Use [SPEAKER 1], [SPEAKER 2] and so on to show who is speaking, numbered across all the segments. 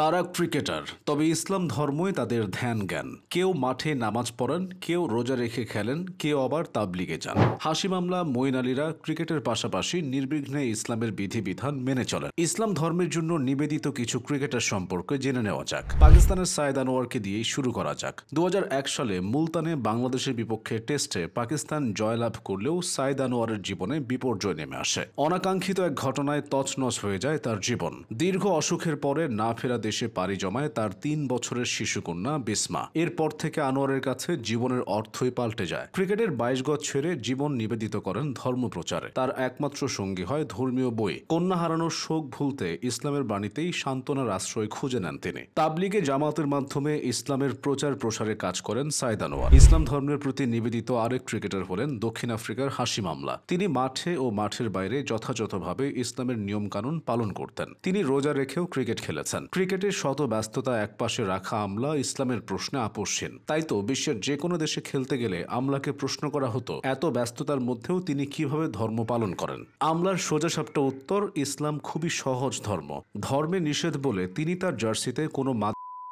[SPEAKER 1] তারা ক্রিকেটার, তবে ইসলাম ধর্মই তাদের ধ্যান জ্ঞান। কেউ মাঠে নামাজ পড়েন, কেউ রোজা রেখে খেলেন, কেউ আবার তাবলিগে যান। হাশিম আমলা, মঈন আলীরা ক্রিকেটের পাশাপাশি নির্বিঘ্নে ইসলামের বিধিবিধান মেনে চলেন। ইসলাম ধর্মের জন্য নিবেদিত কিছু ক্রিকেটার সম্পর্কে জেনে নেওয়া যাক। পাকিস্তানের সাইদ আনোয়ারকে দিয়েই শুরু করা যাক। 2001 সালে মুলতানে বাংলাদেশের বিপক্ষে টেস্টে পাকিস্তান জয়লাভ করলেও সাইদ আনোয়ারের জীবনে বিপর্যয় নেমে আসে। অনাকাঙ্ক্ষিত এক ঘটনায় তছনছ হয়ে যায় তার জীবন। দীর্ঘ অসুখের পরে না ফেরা দেশে পাড়ি জমায় তার 3 বছরের শিশুকন্যা বিসমা। এরপর থেকে আনোয়ারের কাছে জীবনের অর্থই পাল্টে যায়। ক্রিকেটের 22 গজ ছেড়ে জীবন নিবেদিত করেন ধর্মপ্রচারে। তার একমাত্র সঙ্গী হয় ধর্মীয় বই। কন্যা হারানোর শোক ভুলতে ইসলামের বাণীতেই সান্ত্বনার আশ্রয় খুঁজে নেন তিনি। তাবলিগে জামাতের মাধ্যমে ইসলামের প্রচার প্রসারে কাজ করেন সাইদ আনোয়ার। ইসলাম ধর্মের প্রতি নিবেদিত আরেক ক্রিকেটার হলেন দক্ষিণ আফ্রিকার হাশিম আমলা। তিনি মাঠে ও মাঠের বাইরে যথাযথভাবে ইসলামের নিয়মকানুন পালন করতেন। তিনি রোজা রেখেও ক্রিকেট খেলেছেন। ক্রিকেটের শত ব্যস্ততা একপাশে রাখা আমলা ইসলামের প্রশ্নে আপোষহীন। তাই তো বিশ্বের যে কোনো দেশে খেলতে গেলে আমলাকে প্রশ্ন করা হতো, এত ব্যস্ততার মধ্যেও তিনি কিভাবে ধর্ম পালন করেন। আমলার সোজাসাপটা উত্তর, ইসলাম খুবই সহজ ধর্ম। ধর্মে নিষেধ বলে তিনি তার জার্সিতে কোনো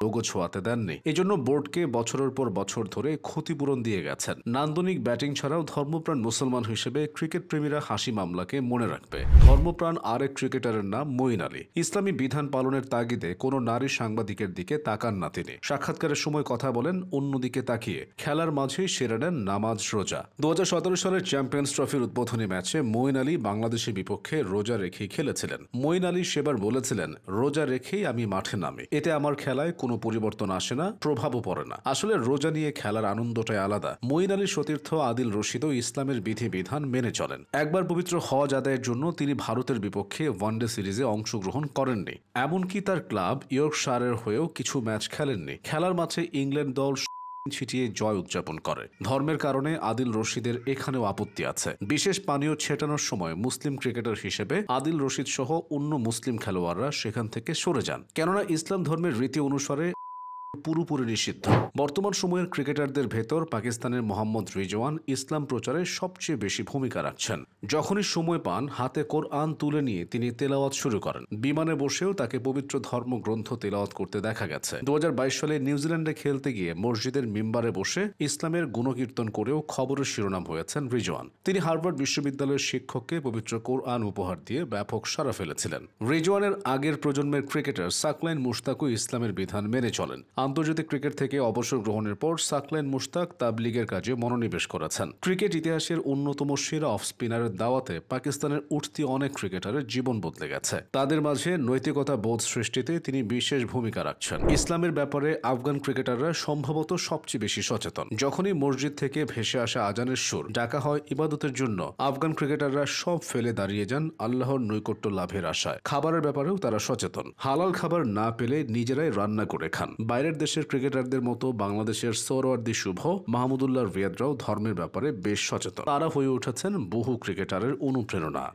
[SPEAKER 1] লোগো ছোঁয়াতে দেননি। এজন্য বোর্ডকে বছরের পর বছর ধরে ক্ষতিপূরণ দিয়ে গেছেন। নান্দনিক ব্যাটিং ছাড়াও ধর্মপ্রাণ মুসলমান হিসেবে ক্রিকেট প্রেমীরা হাশিম আমলাকে মনে রাখবে। ধর্মপ্রাণ আরেক ক্রিকেটারের নাম মঈন আলী। ইসলামী বিধান পালনের তাগিদে কোনো নারী সাংবাদিকের দিকে তাকান না তিনি। সাক্ষাৎকারের সময় কথা বলেন অন্যদিকে তাকিয়ে। খেলার মাঝেই সেরে নেন নামাজ রোজা। 2017 সালের চ্যাম্পিয়ন্স ট্রফির উদ্বোধনী ম্যাচে মঈন আলী বাংলাদেশের বিপক্ষে রোজা রেখেই খেলেছিলেন। মঈন আলী সেবার বলেছিলেন, রোজা রেখেই আমি মাঠে নামি। এতে আমার খেলায় কোনো পরিবর্তন আসে না, প্রভাবও পড়ে না। আসলে রোজা নিয়ে খেলার আনন্দটাই আলাদা। মঈন আলীর সতীর্থ আদিল রশিদও ইসলামের বিধিবিধান মেনে চলেন। একবার পবিত্র হজ আদায়ের জন্য তিনি ভারতের বিপক্ষে ওয়ানডে সিরিজে অংশগ্রহণ করেননি। এমনকি তার ক্লাব ইয়র্কশায়ারের হয়েও কিছু ম্যাচ খেলেননি। খেলার মাঝে ইংল্যান্ড দল ছিটিয়ে জয় উদযাপন করে। ধর্মের কারণে আদিল রশিদের এখানেও আপত্তি আছে। বিশেষ পানীয় ছেটানোর সময় মুসলিম ক্রিকেটার হিসেবে আদিল রশিদ সহ অন্য মুসলিম খেলোয়াড়রা সেখান থেকে সরে যান, কেননা ইসলাম ধর্মের রীতি অনুসারে পুরোপুরি নিষিদ্ধ। বর্তমান সময়ের ক্রিকেটারদের ভেতর পাকিস্তানের মোহাম্মদ রিজওয়ান ইসলাম প্রচারে সবচেয়ে বেশি ভূমিকা রাখছেন। যখনই সময় পান হাতে কোরআন তুলে নিয়ে তিনি তেলাওয়াত শুরু করেন। বিমানে বসেও তাকে পবিত্র ধর্মগ্রন্থ তেলাওয়াত করতে দেখা গেছে। 2022 সালে নিউজিল্যান্ডে খেলতে গিয়ে মসজিদের মিম্বারে বসে ইসলামের গুণকীর্তন করেও খবরের শিরোনাম হয়েছেন রিজওয়ান। তিনি হার্ভার্ড বিশ্ববিদ্যালয়ের শিক্ষককে পবিত্র কোরআন উপহার দিয়ে ব্যাপক সাড়া ফেলেছিলেন। রিজওয়ানের আগের প্রজন্মের ক্রিকেটার সাকলাইন মুশতাকও ইসলামের বিধান মেনে চলেন। আন্তর্জাতিক ক্রিকেট থেকে অবসর গ্রহণের পর সাকলাইন মুশতাক তাবলিগের কাজে মনোনিবেশ করেছেন। ক্রিকেট ইতিহাসের অন্যতম সেরা অফ স্পিনারের দাওয়াতে পাকিস্তানের উঠতি অনেক ক্রিকেটারের জীবন বদলে গেছে। তাদের মাঝে নৈতিকতা বোধ সৃষ্টিতে তিনি বিশেষ ভূমিকা রাখছেন। ইসলামের ব্যাপারে আফগান ক্রিকেটাররা সম্ভবত সবচেয়ে বেশি সচেতন। যখনই মসজিদ থেকে ভেসে আসা আজানের সুর ডাকা হয় ইবাদতের জন্য, আফগান ক্রিকেটাররা সব ফেলে দাঁড়িয়ে যান আল্লাহর নৈকট্য লাভের আশায়। খাবারের ব্যাপারেও তারা সচেতন। হালাল খাবার না পেলে নিজেরাই রান্না করে খান। বাইরের দেশের ক্রিকেটারদের মতো বাংলাদেশের সোহরাওয়ার্দী শুভ, মাহমুদুল্লাহ রিয়াদরাও ধর্মের ব্যাপারে বেশ সচেতন। তারা হয়ে উঠেছেন বহু ক্রিকেটারের অনুপ্রেরণা।